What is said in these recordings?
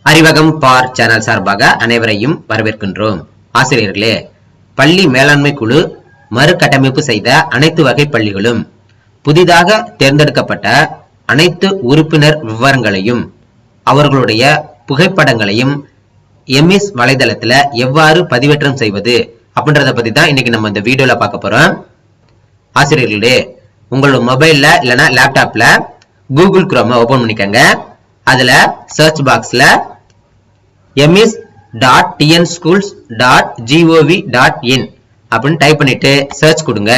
அறிவகம் பார் channel சார்பாக அனைவரையும் வரவேற்கின்றோம். ஆசிரியர்களே, பள்ளி மேலாண்மை குழு மறுகட்டமைப்பு செய்த அனைத்து வகை பள்ளிகளும் புதிதாக தேர்ந்தெடுக்கப்பட்ட அனைத்து உறுப்பினர் விவரங்களையும் அவர்களுடைய புகைப்படங்களையும் எம்எஸ் வலைதளத்துல எவ்வாறு பதிவேற்றம் செய்வது அப்படின்றத பத்தி தான் இன்னைக்கு நம்ம இந்த வீடியோல பார்க்க போறோம். ஆசிரியர்களே, உங்களோட மொபைல்ல இல்லைன்னா லேப்டாப்ல கூகுள் குரோமை ஓபன் பண்ணிக்கங்க. அதுல சர்ச் பாக்ஸ்ல ms.tnschools.gov.in அப்படின்னு டைப் பண்ணிட்டு சர்ச் கொடுங்க.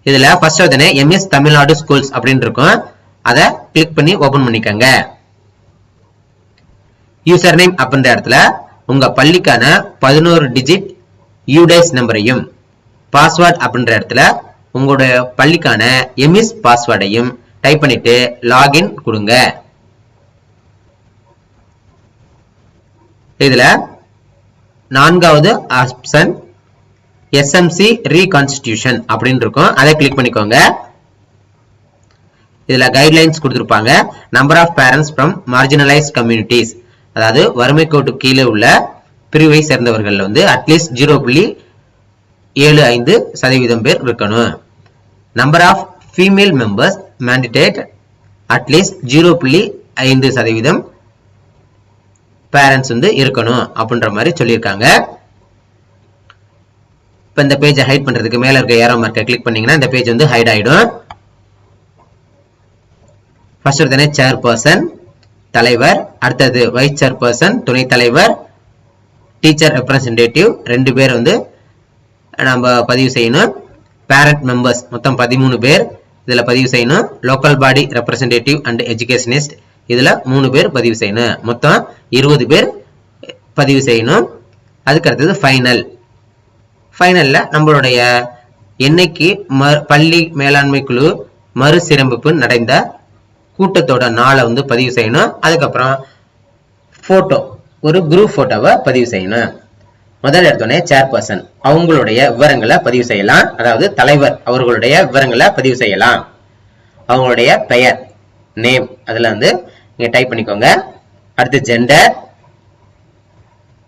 இதுல ஃபர்ஸ்ட் உடனே எம்எஸ் தமிழ்நாடு ஸ்கூல்ஸ் அப்படின்னு இருக்கும். அதை கிளிக் பண்ணி ஓபன் பண்ணிக்கங்க. யூசர் நேம் அப்படின்ற இடத்துல உங்க பள்ளிக்கான 11 டிஜிட் யூடைஸ் நம்பரையும், பாஸ்வேர்ட் அப்படின்ற இடத்துல உங்களுடைய பள்ளிக்கான எம்எஸ் பாஸ்வேர்டையும் டைப் பண்ணிட்டு லாகின் கொடுங்க. இதுல நான்காவது ஆப்ஷன் எஸ்எம்சி ரீகான்ஸ்டிடியூஷன் அப்படின்னு இருக்கும். அதை கிளிக் பண்ணிக்கோங்க. இதுல கைட்லைன்ஸ் கொடுத்திருப்பாங்க. Number of parents from marginalised communities, அதாவது வறுமை கோட்டு கீழே உள்ள பிரிவை சேர்ந்தவர்கள் அட்லீஸ்ட் 0.75% பேர் இருக்கணும். Number of female members mandate at least 0.5% parents இருக்கணும் அப்படின்ற மாதிரி சொல்லியிருக்காங்க. இப்ப இந்த பேஜை ஹைட் பண்றதுக்கு மேல இருக்க ஏரோ மார்க்கை கிளிக் பண்ணீங்கன்னா இந்த பேஜ் ஹைட் ஆயிடும். ஃபர்ஸ்ட் எடுத்தனே சேர்பர்சன் தலைவர், அடுத்தது வைஸ் சேர்பர்சன் துணைத் தலைவர், டீச்சர் ரெப்ரசன்டேட்டிவ் 2 பேர் நம்ம பதிவு செய்யணும். பேரண்ட் மெம்பர்ஸ் மொத்தம் 13 பேர் இதுல பதிவு செய்யணும். Local body representative and educationist இதுல 3 பேர் பதிவு செய்யணும். மொத்தம் 20 பேர் பதிவு செய்யணும். அதுக்கு அடுத்தது ஃபைனல்ல நம்மளுடைய என்னைக்கு பள்ளி மேலாண்மை குழு மறுசீரமைப்பு நடந்த கூட்டத்தோட நாளை பதிவு செய்யணும். அதுக்கப்புறம் போட்டோ, ஒரு குரூப் போட்டோவை பதிவு செய்யணும். முதல் எடுத்தோடனே சேர்பர்சன் அவங்களுடைய விவரங்களை பதிவு செய்யலாம். அதாவது தலைவர் அவர்களுடைய விவரங்களை பதிவு செய்யலாம். அவங்களுடைய பெயர் நேம் அதுல நீங்க டைப் பண்ணிக்கோங்க. அடுத்து ஜெண்டர்,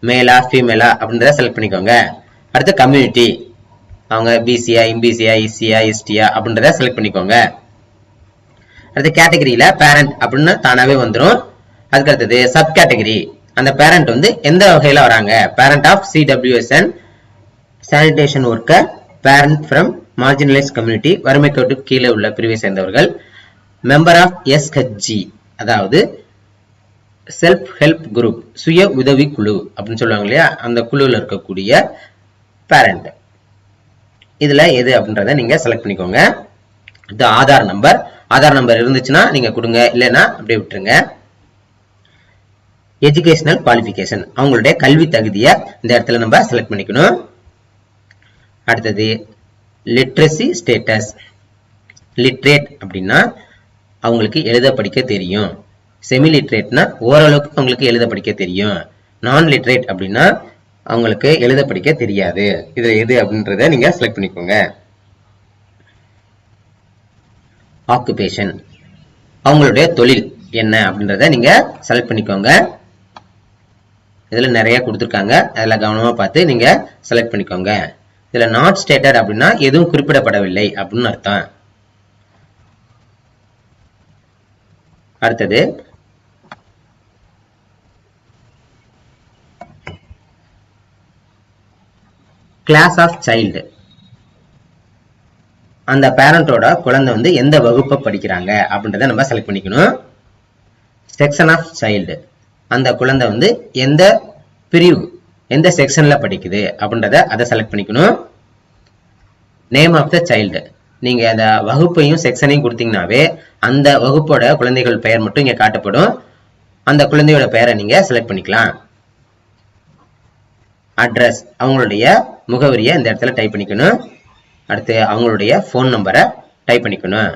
மேலா ஃபீமேலா அப்படின்றத செலக்ட் பண்ணிக்கோங்க. அடுத்து கம்யூனிட்டி, அவங்க பிசியா எம்பிசியா எஸ்சியா எஸ்டியா அப்படின்றத செலக்ட் பண்ணிக்கோங்க. அடுத்து கேட்டகரியில பேரண்ட் அப்படின்னு தானாவே வந்துடும். அதுக்கு அடுத்தது சப் கேட்டகரி, அந்த பேரண்ட் எந்த வகையில வராங்க. Parent of CWSN sanitation worker, parent from marginalise community வறுமை கோட்டு கீழே உள்ள பிரிவை சேர்ந்தவர்கள், மெம்பர் ஆஃப் எஸ்ஹெச்ஜி அதாவது செல்ஃப் ஹெல்ப் குரூப் சுய உதவி குழு அப்படின்னு சொல்லுவாங்க இல்லையா, அந்த குழுவில் இருக்கக்கூடிய பேரண்ட். இதுல எது அப்படின்றத நீங்க செலக்ட் பண்ணிக்கோங்க. இது ஆதார் நம்பர் இருந்துச்சுன்னா நீங்க கொடுங்க, இல்லைன்னா அப்படியே விட்டுருங்க. எஜுகேஷனல் குவாலிஃபிகேஷன் அவங்களுடைய கல்வி தகுதியை இந்த இடத்துல நம்ம செலக்ட் பண்ணிக்கணும். அடுத்தது லிட்ரஸி ஸ்டேட்டஸ், லிட்ரேட் அப்படின்னா அவங்களுக்கு எழுத படிக்க தெரியும். செமி லிட்ரேட்னா ஓரளவுக்கு அவங்களுக்கு எழுத படிக்க தெரியும். நான் லிட்ரேட் அப்படின்னா அவங்களுக்கு எழுத படிக்க தெரியாது. இதுல எது அப்படின்றத நீங்க செலக்ட் பண்ணிக்கோங்க. ஆக்குபேஷன் அவங்களுடைய தொழில் என்ன அப்படின்றத நீங்க செலக்ட் பண்ணிக்கோங்க. இதுல நிறைய கொடுத்துருக்காங்க, அதில் கவனமா பார்த்து நீங்க செலக்ட் பண்ணிக்கோங்க. இதுல நாட் ஸ்டேட்டட் அப்படின்னா எதுவும் குறிப்பிடப்படவில்லை அப்படின்னு அர்த்தம். அடுத்தது கிளாஸ் ஆஃப் சைல்டு, அந்த பேரண்டோட குழந்தை எந்த வகுப்பை படிக்கிறாங்க அப்படின்றத நம்ம செலக்ட் பண்ணிக்கணும். செக்ஷன் ஆஃப் சைல்டு, அந்த குழந்தை எந்த பிரிவு எந்த செக்ஷன்ல படிக்குது அப்படின்றத அதை செலக்ட் பண்ணிக்கணும். நேம் ஆஃப் த சைல்டு, நீங்க அந்த வகுப்பையும் செக்ஷனையும் கொடுத்தீங்கன்னாவே அந்த வகுப்போட குழந்தைகள் பெயர் மட்டும் இங்க காட்டப்படும். அந்த குழந்தையோட பெயரை நீங்க செலக்ட் பண்ணிக்கலாம். அட்ரஸ் அவங்களுடைய முகவரியை இந்த இடத்துல டைப் பண்ணிக்கணும். அடுத்து அவங்களுடைய போன் நம்பரை டைப் பண்ணிக்கணும்.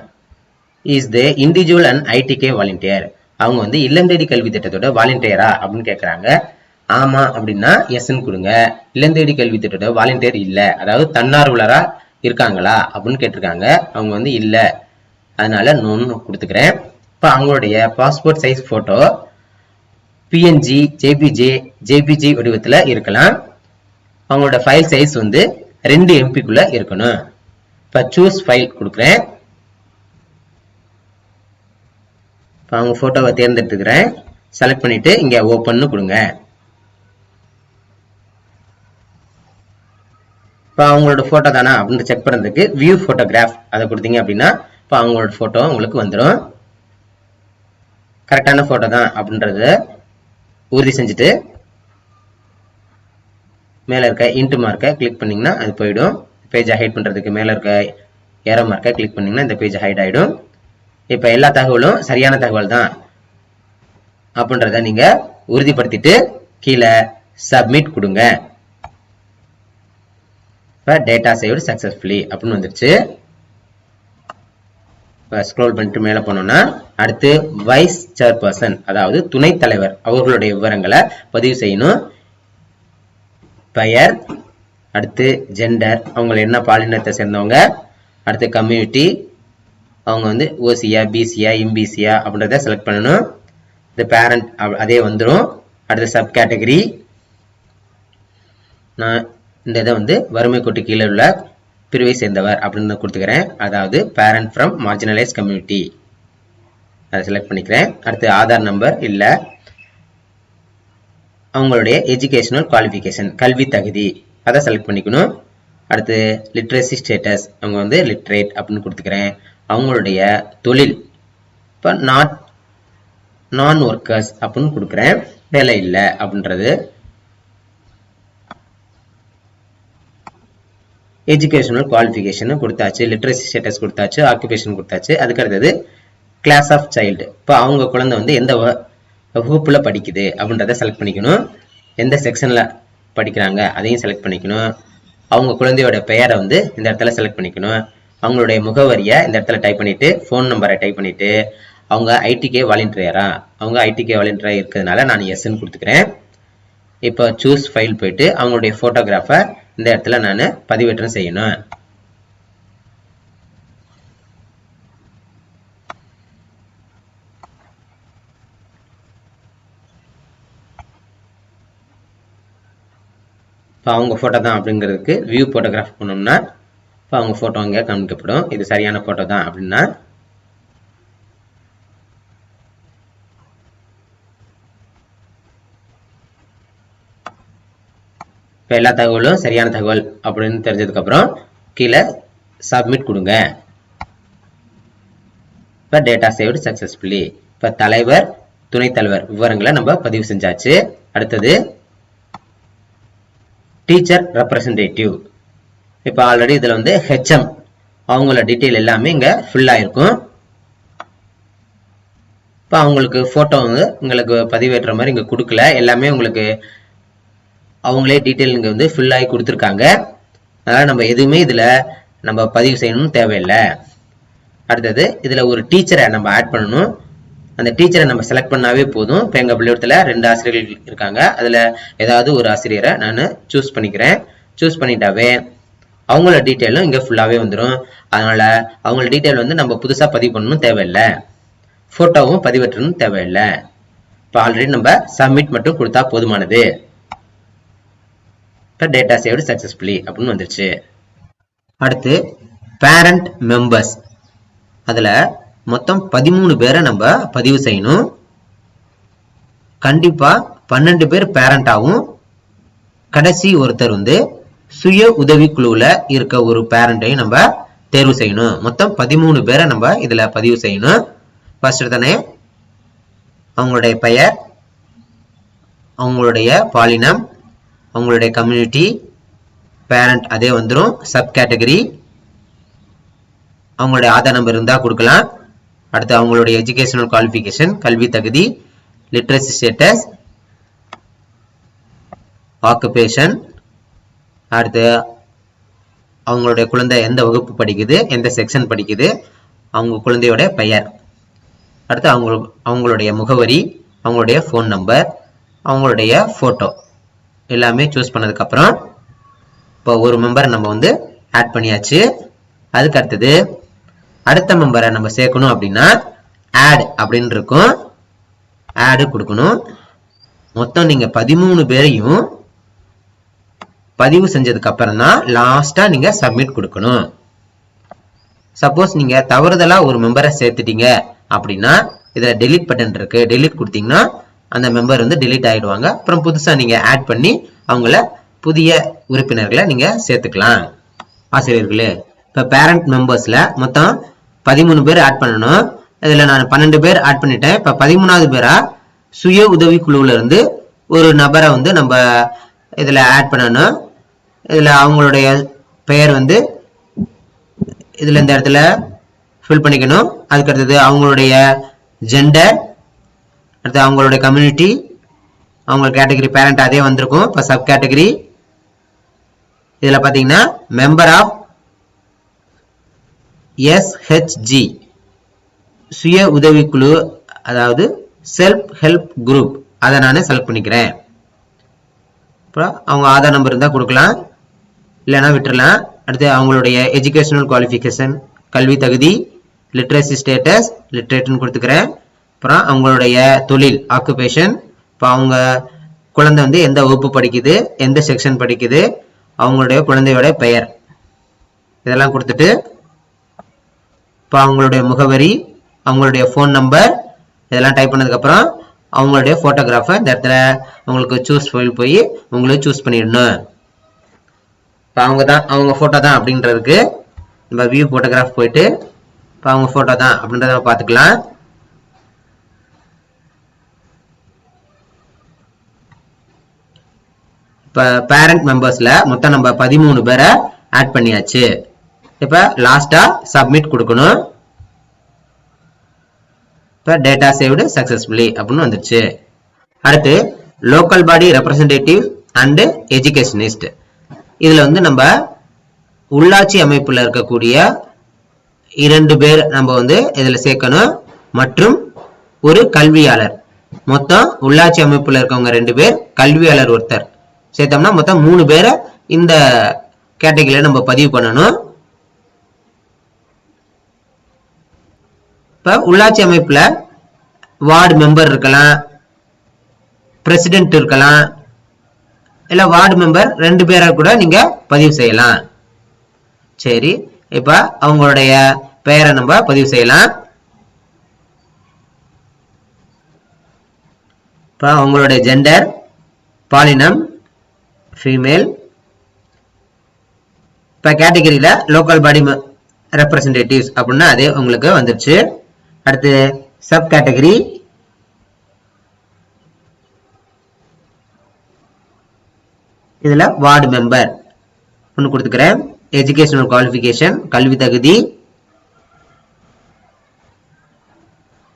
Is the individual and IDK volunteer, அவங்க இல்லம் தேடி கல்வி திட்டத்தோட வாலண்டியரா அப்படின்னு கேட்கறாங்க. ஆமா அப்படின்னா எஸ்ன்னு கொடுங்க. இல்லம் தேடி கல்வி திட்டத்தோட வாலண்டியர் இல்ல, அதாவது தன்னார்வலரா இருக்காங்களா அப்படின்னு கேட்டிருக்காங்க. அவங்க இல்ல, அதனால நோன்னு கொடுத்துக்கிறேன். இப்ப அவங்களுடைய passport size photo PNG, JPG வடிவத்துல இருக்கலாம். அவங்களோட ஃபைல் சைஸ் வந்து 2 MB இருக்கணும். இப்ப சூஸ் ஃபைல் கொடுக்குறேன். அவங்க போட்டோவை தேர்ந்தெடுத்துக்கிறேன். செலக்ட் பண்ணிட்டு இங்க ஓபன் கொடுங்க. இப்ப அவங்களோட போட்டோ தானா அப்படின்னு செக் பண்றதுக்கு வியூ போட்டோகிராஃப் அதை கொடுத்தீங்க அப்படின்னா இப்ப அவங்களோட போட்டோ உங்களுக்கு வந்துடும். கரெக்டான போட்டோ தான் அப்படின்றத உறுதி செஞ்சுட்டு மேல இருக்க இன்ட் மார்க்கை கிளிக் பண்ணீங்கன்னா அது போயிடும். பேஜை ஹைட் பண்றதுக்கு மேல இருக்க ஏரோ மார்க்கை கிளிக் பண்ணீங்கன்னா இந்த பேஜ் ஹைட் ஆயிடும். இப்ப எல்லா தகவலும் சரியான தகவல் தான் அப்படின்றத நீங்க உறுதிப்படுத்திட்டு கீழே சப்மிட் கொடுங்க. இப்ப டேட்டா சேவ்டு சக்சஸ்ஃபுல்லி அப்படின்னு வந்துருச்சு. ஸ்க்ரோல் பண்ணிட்டு மேல போனோம்னா அடுத்து வைஸ் சேர்பர்சன் அதாவது துணைத் தலைவர் அவர்களுடைய விவரங்களை பதிவு செய்யணும். பெயர், அடுத்து ஜெண்டர் அவங்க என்ன பாலினத்தை சேர்ந்தவங்க, அடுத்து கம்யூனிட்டி அவங்க வந்து ஓசியா, பிசியா, எம்பிசியா அப்படின்றத செலக்ட் பண்ணணும். இந்த பேரண்ட் அதே வந்துடும். அடுத்து சப் கேட்டகரி நான் இந்த இதை வந்து வறுமை கோட்டு கீழே உள்ள பிரிவை சேர்ந்தவர் அப்படின்னு கொடுத்துக்கிறேன். அதாவது பேரண்ட் ஃப்ரம் மார்ஜினலைஸ் கம்யூனிட்டி அதை செலக்ட் பண்ணிக்கிறேன். அடுத்து ஆதார் நம்பர் இல்லை, அவங்களுடைய எஜுகேஷனல் குவாலிஃபிகேஷன் கல்வி தகுதி அதை செலக்ட் பண்ணிக்கணும். அடுத்து லிட்ரேசி ஸ்டேட்டஸ் அவங்க வந்து லிட்ரேட் அப்படின்னு கொடுத்துக்கிறேன். அவங்களுடைய தொழில் இப்போ நான் ஒர்க்கர்ஸ் அப்படின்னு கொடுக்குறேன். வேலை இல்லை அப்படின்றது. எஜுகேஷனல் குவாலிஃபிகேஷன் கொடுத்தாச்சு, லிட்ரேசி ஸ்டேட்டஸ் கொடுத்தாச்சு, ஆக்குபேஷன் கொடுத்தாச்சு. அதுக்கு அடுத்தது கிளாஸ் ஆஃப் சைல்டு இப்போ அவங்க குழந்தை வந்து எந்த வகுப்புல படிக்குது அப்படின்றத செலக்ட் பண்ணிக்கணும். எந்த செக்ஷன்ல படிக்கிறாங்க அதையும் செலக்ட் பண்ணிக்கணும். அவங்க குழந்தையோட பெயரை வந்து இந்த இடத்துல செலக்ட் பண்ணிக்கணும். அவங்களுடைய முகவரியை இந்த இடத்துல டைப் பண்ணிட்டு ஃபோன் நம்பரை டைப் பண்ணிட்டு அவங்க ஐடிகே வாலண்டியரா அவங்க ஐடிகே வாலண்டியரா இருக்கிறதுனால நான் எஸ்ன்னு கொடுத்துக்கிறேன். இப்போ சூஸ் ஃபைல் போயிட்டு அவங்களுடைய போட்டோகிராஃபை இந்த இடத்துல நான் பதிவேற்றம் செய்யணும். இப்போ அவங்க போட்டோ தான் அப்படிங்கிறதுக்கு வியூ போட்டோகிராஃப் பண்ணோம்னா இப்போ அவங்க போட்டோ இங்கே காமிக்கப்படும். இது சரியான போட்டோ தான் அப்படின்னா இப்போ எல்லா தகவலும் சரியான தகவல் அப்படின்னு தெரிஞ்சதுக்கு அப்புறம் கீழே சப்மிட் கொடுங்க. இப்போ டேட்டா சேவ்டு சக்சஸ்ஃபுல்லி. இப்போ தலைவர், துணைத் தலைவர் விவரங்களை நம்ம பதிவு செஞ்சாச்சு. அடுத்தது டீச்சர் ரெப்ரசன்டேட்டிவ். இப்போ ஆல்ரெடி இதுல வந்து ஹெச்எம் அவங்களோட டீட்டெயில் எல்லாமே இங்க ஃபில் ஆயிருக்கும். இப்போ அவங்களுக்கு போட்டோ வந்து உங்களுக்கு பதிவேற்ற மாதிரி இங்க கொடுக்கல, எல்லாமே உங்களுக்கு அவங்களே டீட்டெயில் இங்க வந்து ஃபில் ஆகி கொடுத்துருக்காங்க. அதனால நம்ம எதுவுமே இதுல நம்ம பதிவு செய்யணும்னு தேவையில்லை. அடுத்தது இதுல ஒரு டீச்சரை நம்ம ஆட் பண்ணணும். அந்த டீச்சரை நம்ம செலக்ட் பண்ணாவே போதும். இப்போ எங்க பள்ளிக்கூடத்துல 2 ஆசிரியர்கள் இருக்காங்க. அதுல ஏதாவது ஒரு ஆசிரியரை நான் சூஸ் பண்ணிக்கிறேன். சூஸ் பண்ணிட்டாவே அவங்களோட டீட்டெயிலும் இங்க ஃபுல்லாவே வந்துடும். அதனால அவங்களோட டீட்டெயில் வந்து நம்ம புதுசா பதிவு பண்ணணும் தேவையில்லை, போட்டோவும் பதிவேற்றணும் தேவையில்லை. இப்போ ஆல்ரெடி நம்ம சப்மிட் மட்டும் கொடுத்தா போதுமானது. இப்போ டேட்டா சேவ்டு சக்சஸ்ஃபுல்லி அப்படின்னு வந்துருச்சு. அடுத்து பேரண்ட் மெம்பர்ஸ். அதுல மொத்தம் 13 பேரை நம்ம பதிவு செய்யணும். கண்டிப்பா 12 பேர் பேரண்டாவும் கடைசி ஒருத்தர் வந்து சுய உதவி குழுவுல இருக்க ஒரு பேரண்டையும் நம்ம தேர்வு செய்யணும். மொத்தம் 13 பேரை நம்ம இதுல பதிவு செய்யணும். ஃபர்ஸ்ட் தானே அவங்களுடைய பெயர், அவங்களுடைய பாலினம், அவங்களுடைய கம்யூனிட்டி, பேரண்ட் அதே வந்துடும். சப் கேட்டகரி அவங்களுடைய ஆதார் நம்பர் இருந்தா கொடுக்கலாம். அடுத்து அவங்களுடைய எஜுகேஷனல் குவாலிஃபிகேஷன் கல்வி தகுதி, லிட்ரேசி ஸ்டேட்டஸ், ஆக்குபேஷன், அடுத்து அவங்களுடைய குழந்தை எந்த வகுப்பு படிக்குது, எந்த செக்ஷன் படிக்குது, அவங்க குழந்தையோட பெயர், அடுத்து அவங்களுடைய முகவரி, அவங்களுடைய ஃபோன் நம்பர், அவங்களுடைய போட்டோ எல்லாமே சூஸ் பண்ணதுக்கு அப்புறம் இப்போ ஒரு மெம்பரை நம்ம வந்து ஆட் பண்ணியாச்சு. அதுக்கு அடுத்தது அடுத்த மெம்பரை நம்ம சேர்க்கணும் அப்படின்னா ஆட் அப்படின்னு இருக்கும். ஆடு கொடுக்கணும். மொத்தம் நீங்க 13 பேரையும் பதிவு செஞ்சதுக்கு அப்புறம் தான் லாஸ்டா நீங்க சப்மிட் கொடுக்கணும். சப்போஸ் நீங்க தவறுதலா ஒரு மெம்பரை சேர்த்துட்டீங்க அப்படின்னா இதுல டெலீட் பட்டன் இருக்கு, டெலீட் கொடுத்தீங்கன்னா அந்த மெம்பர் வந்து டெலீட் ஆயிடுவாங்க. அப்புறம் புதுசா நீங்க ஆட் பண்ணி அவங்கள புதிய உறுப்பினர்களை நீங்க சேர்த்துக்கலாம். ஆசிரியர்களே, இப்ப பேரண்ட் மெம்பர்ஸ்ல மொத்தம் 13 பேர் ஆட் பண்ணணும். இதுல நான் 12 பேர் ஆட் பண்ணிட்டேன். இப்ப 13வது பேரா சுய உதவி குழுவுல இருந்து ஒரு நபரை வந்து நம்ம இதுல ஆட் பண்ணணும். இதுல அவங்களுடைய பெயர் வந்து இதுல இந்த இடத்துல ஃபில் பண்ணிக்கணும். அதுக்கு அடுத்தது அவங்களுடைய ஜெண்டர், அடுத்து அவங்களுடைய கம்யூனிட்டி, அவங்க கேட்டகரி பேரண்ட் அதே வந்திருக்கும். இப்ப சப் கேட்டகரி இதுல பாத்தீங்கன்னா மெம்பர் ஆஃப் SHG சுய உதவிக்குழு, அதாவது செல்ஃப் ஹெல்ப் குரூப், அதை நான் செலக்ட் பண்ணிக்கிறேன். அப்புறம் அவங்க ஆதார் நம்பர் இருந்தா கொடுக்கலாம், இல்லைன்னா விட்டுறலாம். அடுத்து அவங்களுடைய எஜுகேஷனல் குவாலிஃபிகேஷன், கல்வி தகுதி, லிட்ரேசி ஸ்டேட்டஸ், லிட்ரேட்னு கொடுத்துக்கிறேன். அப்புறம் அவங்களுடைய தொழில் ஆக்குபேஷன், இப்போ அவங்க குழந்தை வந்து எந்த வகுப்பு படிக்குது, எந்த செக்ஷன் படிக்குது, அவங்களுடைய குழந்தையோட பெயர், இதெல்லாம் கொடுத்துட்டு இப்போ அவங்களுடைய முகவரி, அவங்களுடைய ஃபோன் நம்பர் இதெல்லாம் டைப் பண்ணதுக்கப்புறம் அவங்களுடைய ஃபோட்டோகிராஃபை இந்த இடத்துல உங்களுக்கு சூஸ் ஃபைல் போய் உங்களுக்கு சூஸ் பண்ணிடணும். இப்போ அவங்க ஃபோட்டோ தான் அப்படின்றதுக்கு நம்ம வியூ ஃபோட்டோகிராஃப் போயிட்டு இப்போ அவங்க ஃபோட்டோ தான் அப்படின்றத பார்த்துக்கலாம். இப்போ பேரண்ட் மெம்பர்ஸ்ல மொத்தம் நம்ம 13 பேரை ஆட் பண்ணியாச்சு. இப்போ லாஸ்டா சப்மிட் கொடுக்கணும். இப்போ டேட்டா சேவ்டு சக்சஸ்ஃபுல்லி அப்படின்னு வந்துருச்சு. அடுத்து local body representative and educationist. இதுல வந்து நம்ம உள்ளாட்சி அமைப்புல இருக்கக்கூடிய 2 பேர் நம்ம வந்து இதுல சேர்க்கணும், மற்றும் ஒரு கல்வியாளர். மொத்தம் உள்ளாட்சி அமைப்புல இருக்கவங்க 2 பேர், கல்வியாளர் ஒருத்தர் சேர்த்தோம்னா மொத்தம் 3 பேரை இந்த கேட்டகரியில நம்ம பதிவு பண்ணணும். இப்ப உள்ளாட்சி அமைப்புல வார்டு மெம்பர் இருக்கலாம், பிரசிடென்ட் இருக்கலாம், இல்ல வார்டு மெம்பர் 2 பேரை கூட நீங்க பதிவு செய்யலாம். சரி, இப்ப அவங்களுடைய பெயரை நம்ம பதிவு செய்யலாம். இப்ப அவங்களுடைய ஜெண்டர், பாலினம் ஃபீமேல். இப்ப கேட்டகரியில லோக்கல் பாடி ரெப்ரசன்டேட்டிவ்ஸ் அப்படின்னா அதே உங்களுக்கு வந்துருச்சு. அடுத்து சப் கேட்டகரி, இதுல வார்டு மெம்பர் ஒன்று கொடுத்துக்கிறேன். எஜுகேஷனல் குவாலிஃபிகேஷன், கல்வி தகுதி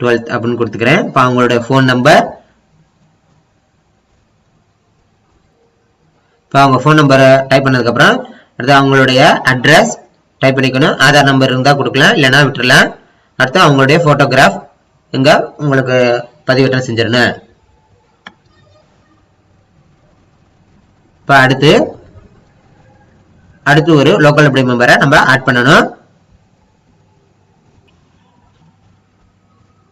12th அப்படின்னு கொடுத்துக்கிறேன். இப்போ அவங்களுடைய ஃபோன் நம்பர், இப்போ அவங்க ஃபோன் நம்பரை டைப் பண்ணதுக்கு அப்புறம் அடுத்து அவங்களுடைய அட்ரஸ் டைப் பண்ணிக்கணும். ஆதார் நம்பர் இருந்தா கொடுக்கலாம், இல்லைன்னா விட்டுறலாம். அடுத்து அவங்களுடைய போட்டோகிராஃப் இங்க உங்களுக்கு பதிவேற்றம் செஞ்சிடணும். இப்ப அடுத்து ஒரு லோக்கல் பாடி மெம்பரை நம்ம ஆட் பண்ணணும்.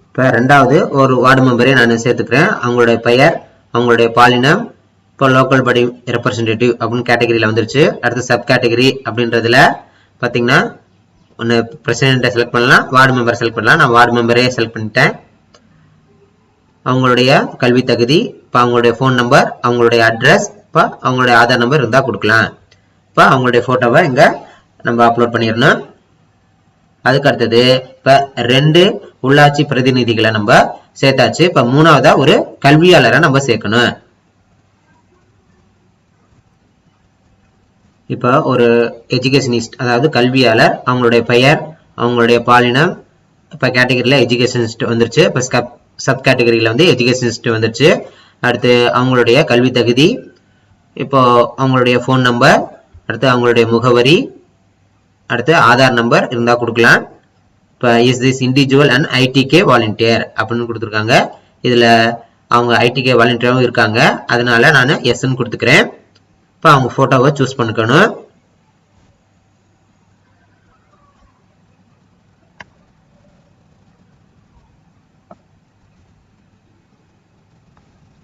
இப்ப 2வது ஒரு வார்டு மெம்பரை நான் சேர்த்துக்கிறேன். அவங்களுடைய பெயர், அவங்களுடைய பாலினம், இப்போ லோக்கல் பாடி ரெப்ரசன்டேட்டிவ் அப்படின்னு கேட்டகரியில வந்துருச்சு. அடுத்து சப் கேட்டகரி அப்படின்றதுல பாத்தீங்கன்னா ஒன்னு பிரசிடென்ட்டை செலக்ட் பண்ணலாம், வார்டு மெம்பர் செலக்ட் பண்ணலாம். நான் வார்டு மெம்பரே செலக்ட் பண்ணிட்டேன். அவங்களுடைய கல்வி தகுதி, இப்போ அவங்களுடைய ஃபோன் நம்பர், அவங்களுடைய அட்ரஸ், இப்போ அவங்களுடைய ஆதார் நம்பர் இருந்தா கொடுக்கலாம். இப்போ அவங்களுடைய போட்டோவை இங்க நம்ம அப்லோட் பண்ணிடணும். அதுக்கு அடுத்தது இப்ப 2 உள்ளாட்சி பிரதிநிதிகளை நம்ம சேர்த்தாச்சு. இப்ப 3வதா ஒரு கல்வியாளரை நம்ம சேர்க்கணும். இப்ப ஒரு எஜுகேஷனிஸ்ட், அதாவது கல்வியாளர், அவங்களுடைய பெயர், அவங்களுடைய பாலினம், இப்ப கேட்டகரியில எஜுகேஷனிஸ்ட் வந்துருச்சு. இப்ப சப் கேட்டகரியில வந்து எஜுகேஷனிஸ்ட் வந்துருச்சு. அடுத்து அவங்களுடைய கல்வி தகுதி, இப்போ அவங்களுடைய ஃபோன் நம்பர், அடுத்து அவங்களுடைய முகவரி, அடுத்து ஆதார் நம்பர் இருந்தா கொடுக்கலாம். இப்ப is this individual and ITK volunteer அப்படின்னு கொடுத்துருக்காங்க. இதுல அவங்க ITK வாலண்டியரும் இருக்காங்க, அதனால நான் எஸ்ன்னு கொடுத்துக்கிறேன். இப்ப அவங்க போட்டோவை சூஸ் பண்ணிக்கணும்.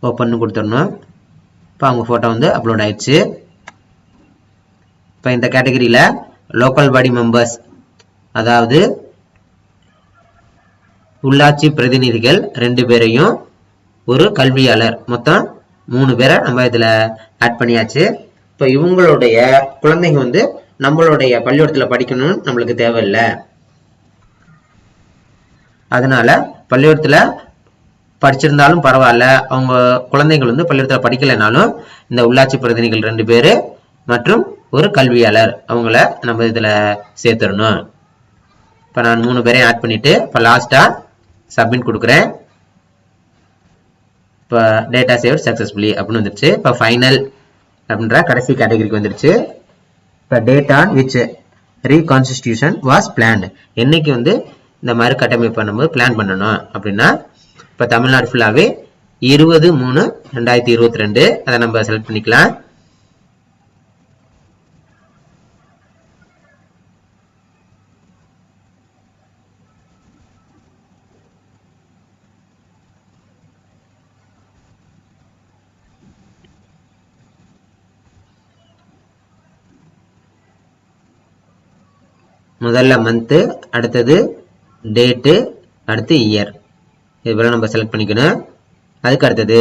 ஓப்பன் கொடுத்துடணும். இப்போ அவங்க ஃபோட்டோ வந்து அப்லோட் ஆயிடுச்சு. இப்போ இந்த கேட்டகரியில் லோக்கல் பாடி மெம்பர்ஸ், அதாவது உள்ளாட்சி பிரதிநிதிகள் 2 பேரையும் ஒரு கல்வியாளர், மொத்தம் 3 பேரை நம்ம இதில் ஆட் பண்ணியாச்சு. இப்போ இவங்களுடைய குழந்தைங்க வந்து நம்மளுடைய பள்ளிக்கூடத்தில் படிக்கணும்னு நம்மளுக்கு தேவையில்லை. அதனால பள்ளிக்கூடத்தில் படிச்சிருந்தாலும் பரவாயில்ல, அவங்க குழந்தைகள் வந்து பள்ளிக்கூடத்தில் படிக்கலைனாலும் இந்த உள்ளாட்சி பிரதிநிதிகள் 2 பேர் மற்றும் ஒரு கல்வியாளர் அவங்கள நம்ம இதில் சேர்த்துடணும். இப்போ நான் 3 பேரையும் ஆட் பண்ணிட்டு இப்போ லாஸ்ட்டாக சப்மிட் கொடுக்குறேன். இப்போ டேட்டா சேவ் சக்ஸஸ்ஃபுல்லி அப்படின்னு வந்துருச்சு. இப்போ ஃபைனல் அப்படின்ற கடைசி கேட்டகரிக்கு வந்துருச்சு. இப்போ date on which reconstitution was planned, என்னைக்கு வந்து இந்த மாதிரி கட்டமைப்பு பண்ணும்போது பிளான் பண்ணணும் அப்படின்னா இப்போ தமிழ்நாடு ஃபுல்லாகவே 20/3/2022 அதை நம்ம செலக்ட் பண்ணிக்கலாம். முதல்ல மந்த்து, அடுத்தது டேட்டு, அடுத்து இயர், இதுபோல் நம்ம செலக்ட் பண்ணிக்கணும். அதுக்கு அடுத்தது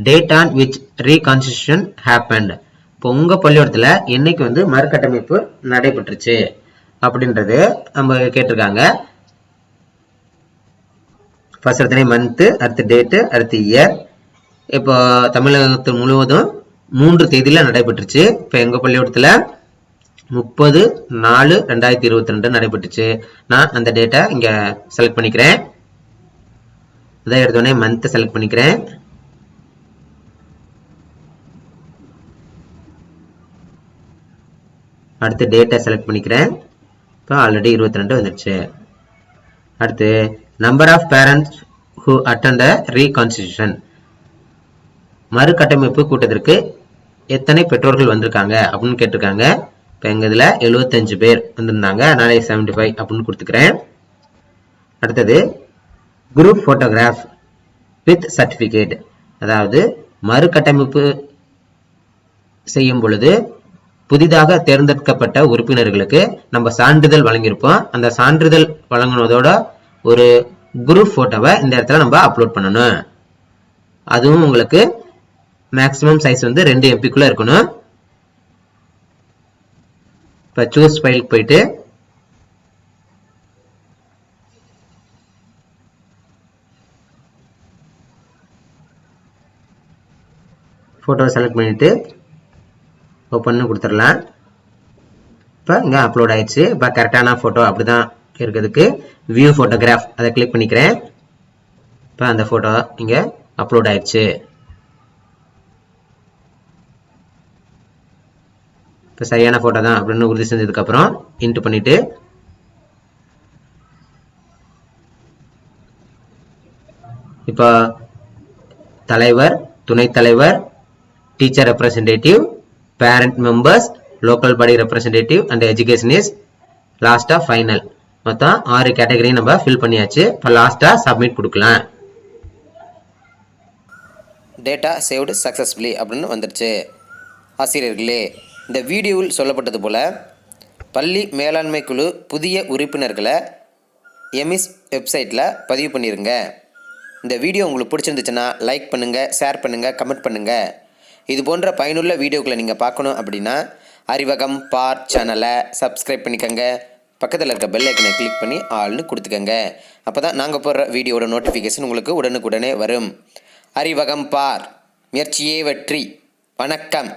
டேட் ஆன் விச் ரீகான்ஸ்டிடியூஷன் ஹேப்பன்ட், இப்போ உங்கள் பள்ளிக்கூடத்தில் என்னைக்கு வந்து மறுகட்டமைப்பு நடைபெற்றுச்சு அப்படின்றது நம்ம கேட்டிருக்காங்க. ஃபர்ஸ்ட் எடுத்தனே மந்த்து, அடுத்து டேட்டு, அடுத்து இயர். இப்போ தமிழகத்தில் முழுவதும் 3 தேதியில் நடைபெற்றுச்சு. இப்போ எங்கள் பள்ளிக்கூடத்தில் 30/4/2022 நடைபெற்றுச்சு. நான் அந்த டேட்டா இங்கே செலக்ட் பண்ணிக்கிறேன். அதை எடுத்தோடனே மந்த் செலக்ட் பண்ணிக்கிறேன். அடுத்து டேட்டா செலக்ட் பண்ணிக்கிறேன். இப்போ ஆல்ரெடி 22 வந்துடுச்சு. அடுத்து number of parents who attend reconstitution, மறுகட்டமைப்பு கூட்டத்திற்கு எத்தனை பெற்றோர்கள் வந்திருக்காங்க அப்படின்னு கேட்டிருக்காங்க. இப்போ எங்கள் இதில் 75 பேர் வந்திருந்தாங்க, அதனால 75 அப்படின்னு கொடுத்துக்கிறேன். அடுத்தது குரூப் ஃபோட்டோகிராஃப் வித் சர்டிஃபிகேட், அதாவது மறுகட்டமைப்பு செய்யும் பொழுது புதிதாக தேர்ந்தெடுக்கப்பட்ட உறுப்பினர்களுக்கு நம்ம சான்றிதழ் வழங்கியிருப்போம். அந்த சான்றிதழ் வழங்கினதோட ஒரு குரூப் ஃபோட்டோவை இந்த இடத்துல நம்ம அப்லோட் பண்ணணும். அதுவும் உங்களுக்கு மேக்ஸிமம் சைஸ் வந்து 2 MB இருக்கணும். இப்போ சூஸ் ஃபைலுக்கு போயிட்டு ஃபோட்டோ செலக்ட் பண்ணிட்டு ஓப்பன் கொடுத்துடலாம். இப்போ இங்கே அப்லோட் ஆயிடுச்சு. இப்போ கரெக்டான ஃபோட்டோ அப்படி தான் இருக்கிறதுக்கு வியூ ஃபோட்டோகிராஃப் அதை கிளிக் பண்ணிக்கிறேன். இப்போ அந்த ஃபோட்டோ இங்கே அப்லோட் ஆயிடுச்சு. இப்போ சரியான ஃபோட்டோ தான் அப்படின்னு உறுதி செஞ்சதுக்கப்புறம் இன்ட்டு பண்ணிவிட்டு இப்போ தலைவர், துணைத் தலைவர், teacher representative, parent members, local body representative and educationist, லாஸ்ட்டாக ஃபைனல், மொத்தம் 6 கேட்டகரி நம்ம ஃபில் பண்ணியாச்சு. இப்போ லாஸ்ட்டாக சப்மிட் கொடுக்கலாம். டேட்டா சேவ்டு சக்ஸஸ்ஃபுல்லி அப்படின்னு வந்துடுச்சு. ஆசிரியர்களே, இந்த வீடியோவில் சொல்லப்பட்டது போல் பள்ளி மேலாண்மை குழு புதிய உறுப்பினர்களை எமிஸ் வெப்சைட்டில் பதிவு பண்ணிடுங்க. இந்த வீடியோ உங்களுக்கு பிடிச்சிருந்துச்சுன்னா லைக் பண்ணுங்கள், ஷேர் பண்ணுங்கள், கமெண்ட் பண்ணுங்கள். இது போன்ற பயனுள்ள வீடியோக்களை நீங்கள் பார்க்கணும் அப்படின்னா அறிவகம் பார் சேனலை சப்ஸ்கிரைப் பண்ணிக்கோங்க. பக்கத்தில் இருக்க பெல் ஐக்கனை கிளிக் பண்ணி ஆல்னு கொடுத்துக்கோங்க. அப்போ தான் நாங்கள் போடுற வீடியோட நோட்டிஃபிகேஷன் உங்களுக்கு உடனுக்குடனே வரும். அறிவகம் பார், முயற்சியே வெற்றி. வணக்கம்.